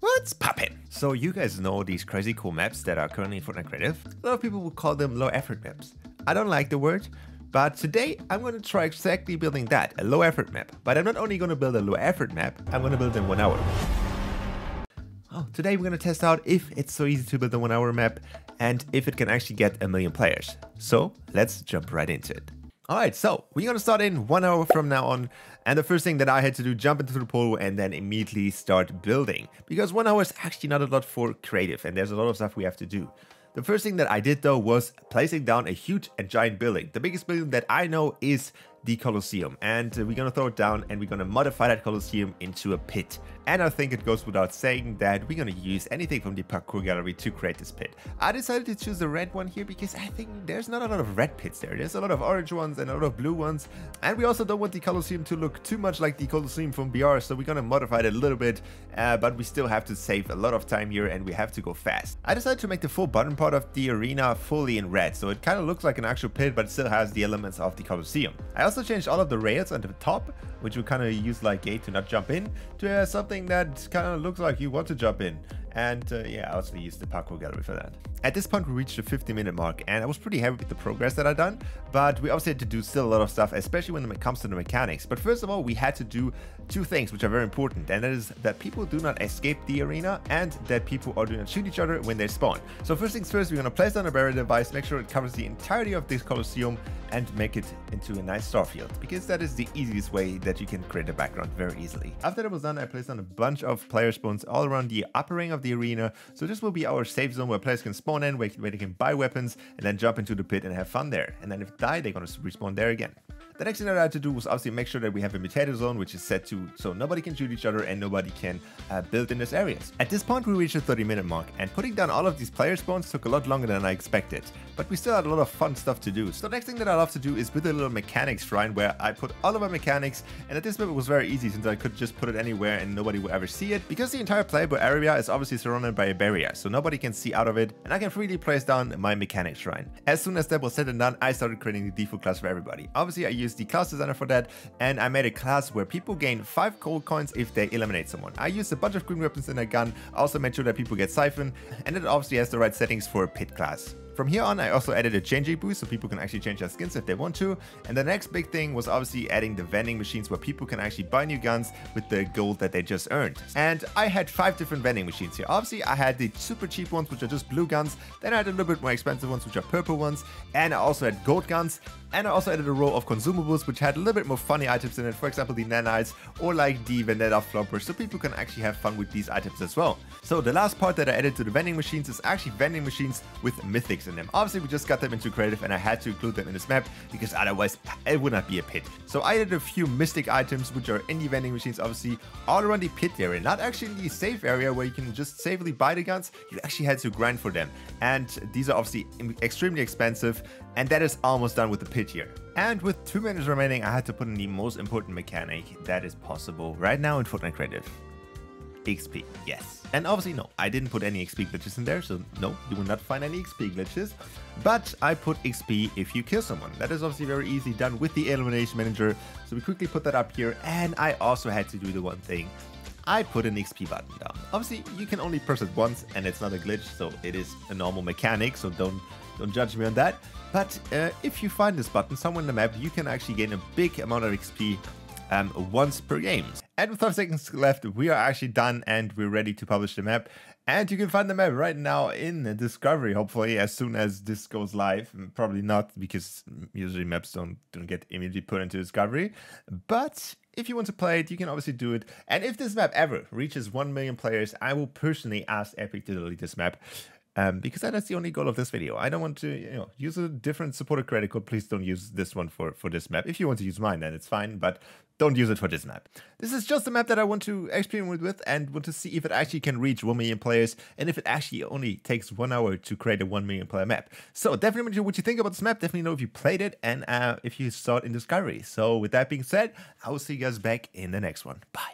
What's poppin'? So you guys know these crazy cool maps that are currently in Fortnite Creative? A lot of people would call them low effort maps. I don't like the word, but today I'm going to try exactly building that, a low effort map. But I'm not only going to build a low effort map, I'm going to build in 1 hour. Oh, today we're going to test out if it's so easy to build a 1 hour map and if it can actually get 1 million players. So let's jump right into it. Alright, so we're going to start in 1 hour from now on, and the first thing that I had to do, jump into the pool and then immediately start building, because 1 hour is actually not a lot for creative and there's a lot of stuff we have to do. The first thing that I did though was placing down a huge and giant building. The biggest building that I know is the Colosseum, and we're gonna throw it down and we're gonna modify that Colosseum into a pit. And I think it goes without saying that we're gonna use anything from the parkour gallery to create this pit. I decided to choose the red one here because I think there's not a lot of red pits there. There's a lot of orange ones and a lot of blue ones, and we also don't want the Colosseum to look too much like the Colosseum from BR, so we're gonna modify it a little bit, but we still have to save a lot of time here and we have to go fast. I decided to make the full bottom part of the arena fully in red, so it kind of looks like an actual pit but it still has the elements of the Colosseum. I also changed all of the rails on the top, which we kind of use like gate to not jump in, to something that kind of looks like you want to jump in. And yeah, I also used the parkour gallery for that. At this point we reached the 50-minute mark and I was pretty happy with the progress that I done, but we obviously had to do still a lot of stuff, especially when it comes to the mechanics. But first of all, we had to do two things which are very important, and that is that people do not escape the arena and that people do not shoot each other when they spawn. So first things first, we're going to place down a barrier device, make sure it covers the entirety of this Colosseum and make it into a nice star field, because that is the easiest way that you can create a background very easily. After that was done, I placed down a bunch of player spawns all around the upper ring of the arena, so this will be our safe zone where players can spawn in, where they can buy weapons and then jump into the pit and have fun there. And then if they die, they're going to respawn there again. The next thing that I had to do was obviously make sure that we have a mutator zone, which is set to so nobody can shoot each other and nobody can build in these areas. At this point we reached the 30-minute mark, and putting down all of these player spawns took a lot longer than I expected, but we still had a lot of fun stuff to do. So the next thing that I love to do is build a little mechanics shrine where I put all of my mechanics, and at this map it was very easy since I could just put it anywhere and nobody would ever see it, because the entire playable area is obviously surrounded by a barrier, so nobody can see out of it, and I can freely place down my mechanics shrine. As soon as that was said and done, I started creating the default class for everybody. Obviously I used the class designer for that, and I made a class where people gain 5 gold coins if they eliminate someone. I used a bunch of green weapons in a gun, also made sure that people get siphon, and it obviously has the right settings for a pit class. From here on, I also added a changing boost so people can actually change their skins if they want to. And the next big thing was obviously adding the vending machines where people can actually buy new guns with the gold that they just earned. And I had 5 different vending machines here. Obviously, I had the super cheap ones, which are just blue guns. Then I had a little bit more expensive ones, which are purple ones. And I also had gold guns. And I also added a row of consumables, which had a little bit more funny items in it. For example, the nanites or like the Vendetta floppers, so people can actually have fun with these items as well. So the last part that I added to the vending machines is actually vending machines with mythics in them. Obviously, we just got them into creative and I had to include them in this map because otherwise it would not be a pit. So I added a few mystic items which are in the vending machines, obviously all around the pit area, not actually in the safe area where you can just safely buy the guns. You actually had to grind for them, and these are obviously extremely expensive, and that is almost done with the pit here. And with 2 minutes remaining, I had to put in the most important mechanic that is possible right now in Fortnite Creative. XP, yes. And obviously no, I didn't put any XP glitches in there, so no, you will not find any XP glitches. But I put XP if you kill someone. That is obviously very easy done with the elimination manager. So we quickly put that up here, and I also had to do the one thing. I put an XP button down. Obviously you can only press it once and it's not a glitch, so it is a normal mechanic, so don't judge me on that. But if you find this button somewhere in the map, you can actually gain a big amount of XP once per game. And with 5 seconds left, we are actually done and we're ready to publish the map. And you can find the map right now in the Discovery, hopefully as soon as this goes live. Probably not, because usually maps don't get immediately put into Discovery. But if you want to play it, you can obviously do it. And if this map ever reaches 1 million players, I will personally ask Epic to delete this map. Because that's the only goal of this video. I don't want to, use a different supported creator code. Please don't use this one for this map. If you want to use mine, then it's fine, but don't use it for this map. This is just a map that I want to experiment with and want to see if it actually can reach 1 million players, and if it actually only takes 1 hour to create a 1 million player map. So definitely let me know what you think about this map. Definitely know if you played it and if you saw it in Discovery. So with that being said, I will see you guys back in the next one. Bye.